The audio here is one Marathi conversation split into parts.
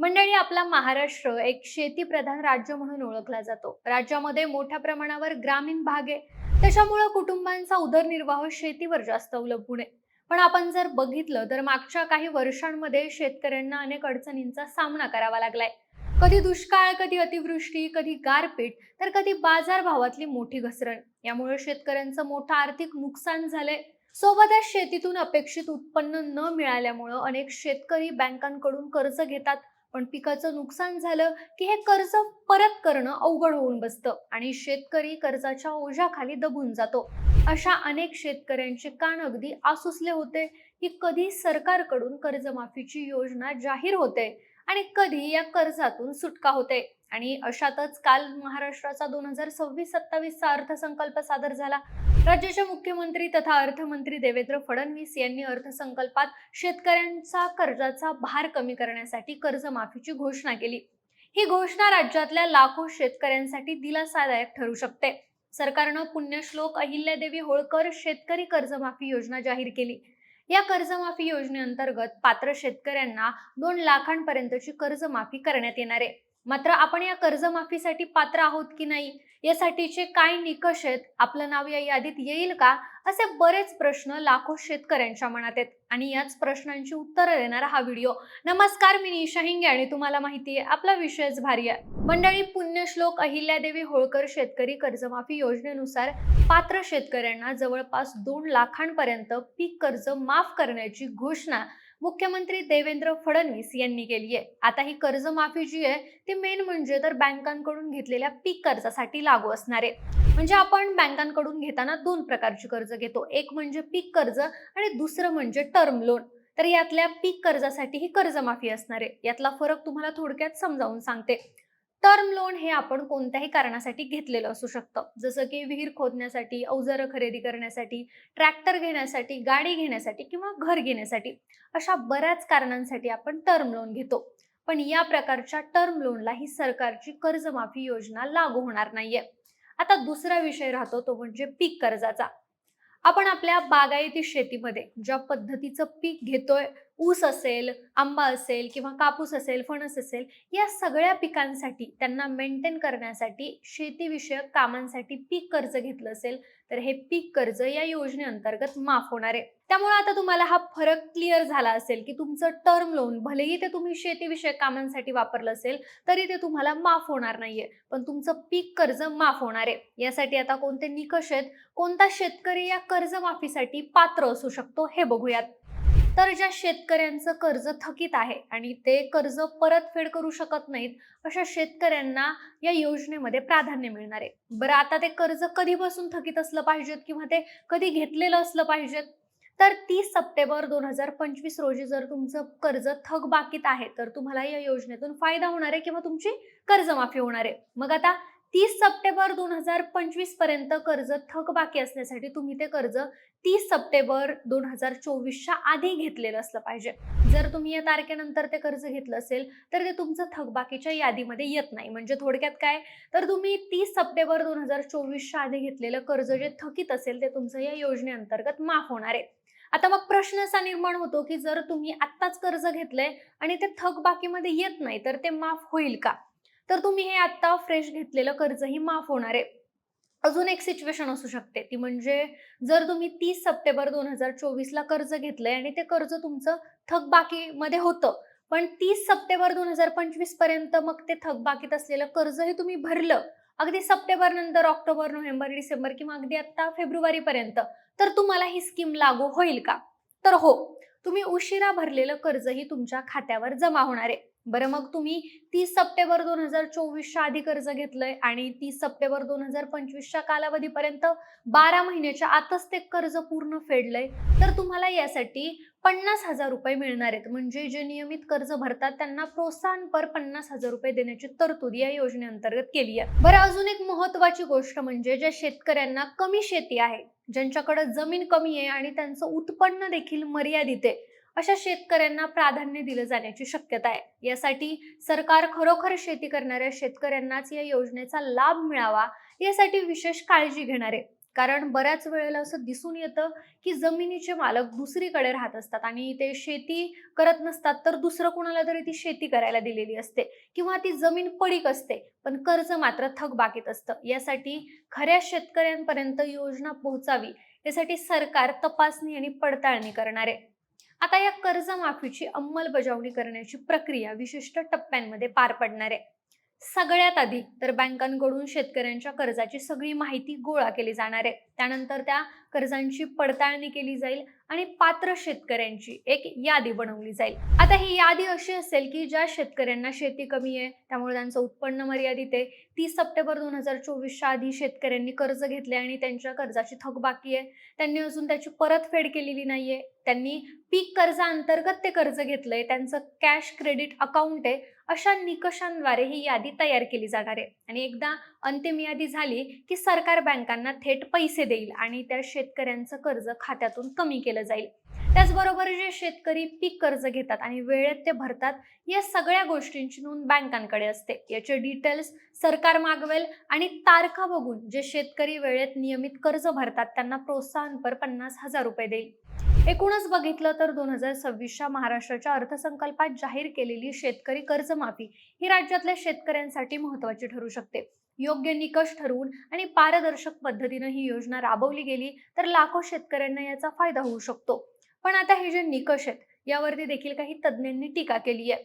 मंडळी, आपला महाराष्ट्र एक शेतीप्रधान राज्य म्हणून ओळखला जातो. राज्यामध्ये मोठ्या प्रमाणावर ग्रामीण भाग आहे. त्याच्यामुळे कुटुंबांचा उदरनिर्वाह शेतीवर जास्त अवलंबून आहे. पण आपण जर बघितलं तर मागच्या काही वर्षांमध्ये शेतकऱ्यांना अनेक अडचणींचा सामना करावा लागलाय. कधी दुष्काळ, कधी अतिवृष्टी, कधी गारपीट, तर कधी बाजारभावातली मोठी घसरण. यामुळे शेतकऱ्यांचं मोठं आर्थिक नुकसान झालंय. सोबतच शेतीतून अपेक्षित उत्पन्न न मिळाल्यामुळे अनेक शेतकरी बँकांकडून कर्ज घेतात. पण पिकाचं नुकसान झालं की हे कर्ज परत करणं अवघड होऊन बसतं आणि शेतकरी कर्जाच्या ओझ्याखाली दबून जातो. अशा अनेक शेतकऱ्यांचे कान अगदी आसुसले होते की कधी सरकारकडून कर्जमाफीची योजना जाहीर होते आणि कधी या कर्जातून सुटका होते. आणि अशातच काल महाराष्ट्राचा 2026-27 चा अर्थसंकल्प सादर झाला. राज्याचे मुख्यमंत्री तथा अर्थमंत्री देवेंद्र फडणवीस यांनी अर्थसंकल्पात शेतकऱ्यांचा कर्जाचा भार कमी करण्यासाठी कर्जमाफीची घोषणा केली. ही घोषणा राज्यातल्या लाखो शेतकऱ्यांसाठी दिलासादायक ठरू शकते. सरकारनं पुण्यश्लोक अहिल्यादेवी होळकर शेतकरी कर्जमाफी योजना जाहीर केली. या कर्जमाफी योजनेअंतर्गत पात्र शेतकऱ्यांना 2 लाखांपर्यंतची कर्जमाफी करण्यात येणार आहे. मात्र आपण या कर्जमाफीसाठी पात्र आहोत की नाही, यासाठीचे काय निकष आहेत, आपलं नाव या यादीत येईल का, असे बरेच प्रश्न लाखो शेतकऱ्यांच्या मनात आहेत. आणि याच प्रश्नांची उत्तरं देणारा हा व्हिडिओ. नमस्कार, मी निशा हिंगे आणि तुम्हाला माहिती आहे आपला विषयच भारी आहे. मंडळी, पुण्यश्लोक अहिल्यादेवी होळकर शेतकरी कर्जमाफी योजनेनुसार पात्र शेतकऱ्यांना जवळपास 2 लाखांपर्यंत पीक कर्ज माफ करण्याची घोषणा मुख्यमंत्री देवेंद्र फडणवीस यांनी केली आहे. आता ही कर्जमाफी जी आहे ती मेन म्हणजे तर बँकांकडून घेतलेल्या पीक कर्जासाठी लागू असणार आहे. म्हणजे आपण बँकांकडून घेताना 2 प्रकारची कर्ज घेतो. एक म्हणजे पीक कर्ज आणि दुसरं म्हणजे टर्म लोन. तर यातल्या पीक कर्जासाठी ही कर्जमाफी असणार आहे. यातला फरक तुम्हाला थोडक्यात समजावून सांगते. टर्म लोन हे आपण कोणत्याही कारणासाठी घेतलेलं असू शकतं, जसं की विहीर खोदण्यासाठी, अवजारं खरेदी करण्यासाठी, ट्रॅक्टर घेण्यासाठी, गाडी घेण्यासाठी किंवा घर घेण्यासाठी. अशा बऱ्याच कारणांसाठी आपण टर्म लोन घेतो. पण या प्रकारच्या टर्म लोनला ही सरकारची कर्जमाफी योजना लागू होणार नाहीये. आता दुसरा विषय राहतो तो म्हणजे पीक कर्जाचा. आपण आपल्या बागायती शेतीमध्ये ज्या पद्धतीचं पीक घेतोय, ऊस असेल, आंबा असेल किंवा कापूस असेल, फणस असेल, या सगळ्या पिकांसाठी त्यांना मेंटेन करण्यासाठी शेतीविषयक कामांसाठी पीक कर्ज घेतलं असेल तर हे पीक कर्ज या योजनेअंतर्गत माफ होणार आहे. त्यामुळे आता तुम्हाला हा फरक क्लिअर झाला असेल की तुमचं टर्म लोन भलेही ते तुम्ही शेतीविषयक कामांसाठी वापरलं असेल तरी ते तुम्हाला माफ होणार नाहीये, पण तुमचं पीक कर्ज माफ होणार आहे. यासाठी आता कोणते निकष आहेत, कोणता शेतकरी या कर्जमाफीसाठी पात्र असू शकतो हे बघूयात. तर ज्या शेतकऱ्यांचं कर्ज थकीत आहे आणि ते कर्ज परतफेड करू शकत नाहीत, अशा शेतकऱ्यांना या योजनेमध्ये प्राधान्य मिळणार आहे. बरं, आता ते कर्ज कधीपासून थकीत असलं पाहिजेत किंवा ते कधी घेतलेलं असलं पाहिजेत, तर 30 सप्टेंबर 2025 रोजी जर तुमचं कर्ज थकबाकीत आहे तर तुम्हाला या योजनेतून फायदा होणार आहे किंवा तुमची कर्जमाफी होणार आहे. मग आता 30 सप्टेंबर 2025 पर्यंत कर्ज थकबाकी असण्यासाठी तुम्ही ते कर्ज 30 सप्टेंबर 2024च्या आधी घेतलेलं असलं पाहिजे. जर तुम्ही या तारखेनंतर ते कर्ज घेतलं असेल तर ते तुमचं थकबाकीच्या यादीमध्ये येत नाही. म्हणजे थोडक्यात काय, तर तुम्ही 30 सप्टेंबर 2024च्या आधी घेतलेलं कर्ज जे थकीत असेल ते तुमचं या योजनेअंतर्गत माफ होणार आहे. आता मग प्रश्न असा निर्माण होतो की जर तुम्ही आत्ताच कर्ज घेतलंय आणि ते थकबाकीमध्ये येत नाही तर ते माफ होईल का? तर तुम्ही हे आता फ्रेश घेतलेलं कर्जही माफ होणार आहे. अजून एक सिच्युएशन असू शकते, ती म्हणजे जर तुम्ही 30 सप्टेंबर 2024ला कर्ज घेतलंय आणि ते कर्ज तुमचं थकबाकीमध्ये होतं, पण 30 सप्टेंबर 2025 पर्यंत मग ते थकबाकीत असलेलं कर्जही तुम्ही भरलं, अगदी सप्टेंबर नंतर ऑक्टोबर, नोव्हेंबर, डिसेंबर किंवा अगदी आता फेब्रुवारी पर्यंत, तर तुम्हाला ही स्कीम लागू होईल का? तर हो, तुम्ही उशिरा भरलेलं कर्जही तुमच्या खात्यावर जमा होणार आहे. बरं, मग तुम्ही 30 सप्टेंबर 2024च्या आधी कर्ज घेतलंय आणि 30 सप्टेंबर 2025च्या कालावधीपर्यंत 12 महिन्याच्या आतच ते कर्ज पूर्ण फेडलंय, तर तुम्हाला यासाठी 50,000 रुपये मिळणार आहेत. म्हणजे जे नियमित कर्ज भरतात त्यांना प्रोत्साहनपर 50,000 रुपये देण्याची तरतूद या योजनेअंतर्गत केली आहे. बरं, अजून एक महत्वाची गोष्ट म्हणजे ज्या शेतकऱ्यांना कमी शेती आहे, ज्यांच्याकडे जमीन कमी आहे आणि त्यांचं उत्पन्न देखील मर्यादित आहे, अशा शेतकऱ्यांना प्राधान्य दिलं जाण्याची शक्यता आहे. यासाठी सरकार खरोखर शेती करणाऱ्या शेतकऱ्यांनाच या योजनेचा लाभ मिळावा यासाठी विशेष काळजी घेणार आहे. कारण बऱ्याच वेळेला असं दिसून येतं की जमिनीचे मालक दुसरीकडे राहत असतात आणि ते शेती करत नसतात, तर दुसरं कुणाला तरी ती शेती करायला दिलेली असते किंवा ती जमीन पडीक असते, पण कर्ज मात्र थकबाकीत असतं. यासाठी खऱ्या शेतकऱ्यांपर्यंत योजना पोहोचावी यासाठी सरकार तपासणी आणि पडताळणी करणार आहे. आता या कर्जमाफीची अंमलबजावणी करण्याची प्रक्रिया विशिष्ट टप्प्यांमध्ये पार पडणार आहे. सगळ्यात आधी तर बँकांकडून शेतकऱ्यांच्या कर्जाची सगळी माहिती गोळा केली जाणार आहे. त्यानंतर त्या कर्जांची पडताळणी केली जाईल आणि पात्र शेतकऱ्यांची एक यादी बनवली जाईल. आता ही यादी अशी असेल की ज्या शेतकऱ्यांना शेती कमी आहे, त्यामुळे त्यांचं उत्पन्न मर्यादित आहे, 30 सप्टेंबर 2024च्या आधी शेतकऱ्यांनी कर्ज घेतले आणि त्यांच्या कर्जाची थकबाकी आहे, त्यांनी अजून त्याची परतफेड केलेली नाहीये, त्यांनी पीक कर्जाअंतर्गत ते कर्ज घेतलंय, त्यांचं कॅश क्रेडिट अकाउंट आहे, अशा निकषांद्वारे ही यादी तयार केली जाणार आहे. आणि एकदा अंतिम यादी झाली की सरकार बँकांना थेट पैसे देईल आणि त्या शेतकऱ्यांचं कर्ज खात्यातून कमी केलं जाईल. त्याचबरोबर जे शेतकरी पीक कर्ज घेतात आणि वेळेत ते भरतात, या सगळ्या गोष्टींची नोंद बँकांकडे असते. याचे डिटेल्स सरकार मागवेल आणि तारखा बघून जे शेतकरी वेळेत नियमित कर्ज भरतात त्यांना प्रोत्साहनपर 50,000 रुपये देईल. एकूणच बघितलं तर 2026च्या महाराष्ट्राच्या अर्थसंकल्पात जाहीर केलेली शेतकरी कर्जमाफी ही राज्यातल्या शेतकऱ्यांसाठी महत्त्वाची ठरू शकते. योग्य निकष ठरवून आणि पारदर्शक पद्धतीने ही योजना राबवली गेली तर लाखो शेतकऱ्यांना याचा फायदा होऊ शकतो. पण आता हे जे निकष आहेत यावरती देखील काही तज्ज्ञांनी टीका केली आहे.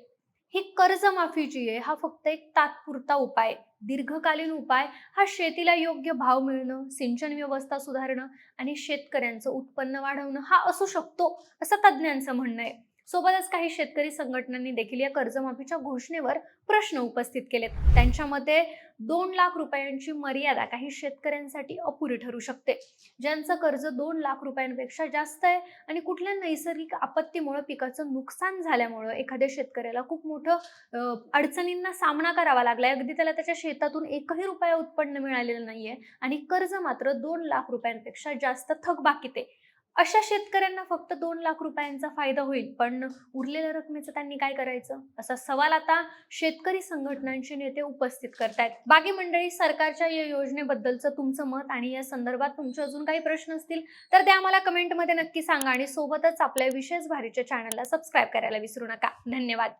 ही कर्जमाफी जी आहे हा फक्त एक तात्पुरता उपाय आहे. दीर्घकालीन उपाय हा शेतीला योग्य भाव मिळणं, सिंचन व्यवस्था सुधारणं आणि शेतकऱ्यांचं उत्पन्न वाढवणं हा असू शकतो, असं तज्ज्ञांचं म्हणणं आहे. सोबतच काही शेतकरी संघटनांनी देखील या कर्जमाफीच्या घोषणेवर प्रश्न उपस्थित केलेत. त्यांच्या मते 2 लाख रुपयांची मर्यादा काही शेतकऱ्यांसाठी अपुरी ठरू शकते. ज्यांचं कर्ज 2 लाख रुपयांपेक्षा जास्त आहे आणि कुठल्या नैसर्गिक आपत्तीमुळे पिकाचं नुकसान झाल्यामुळे एखाद्या शेतकऱ्याला खूप मोठं अडचणींना सामना करावा लागलाय, अगदी त्याला त्याच्या शेतातून 1ही रुपया उत्पन्न मिळालेलं नाहीये आणि कर्ज मात्र 2 लाख रुपयांपेक्षा जास्त थकबाकीत आहे, अशा शेतकऱ्यांना फक्त 2 लाख रुपयांचा फायदा होईल, पण उरलेल्या रकमेचं त्यांनी काय करायचं, असा सवाल आता शेतकरी संघटनांचे नेते उपस्थित करतायत. बाकी मंडळी, सरकारच्या या योजनेबद्दलचं तुमचं मत आणि या संदर्भात तुमचे अजून काही प्रश्न असतील तर ते आम्हाला कमेंटमध्ये नक्की सांगा आणि सोबतच आपल्या विशेष भारीच्या चॅनलला सबस्क्राईब करायला विसरू नका. धन्यवाद.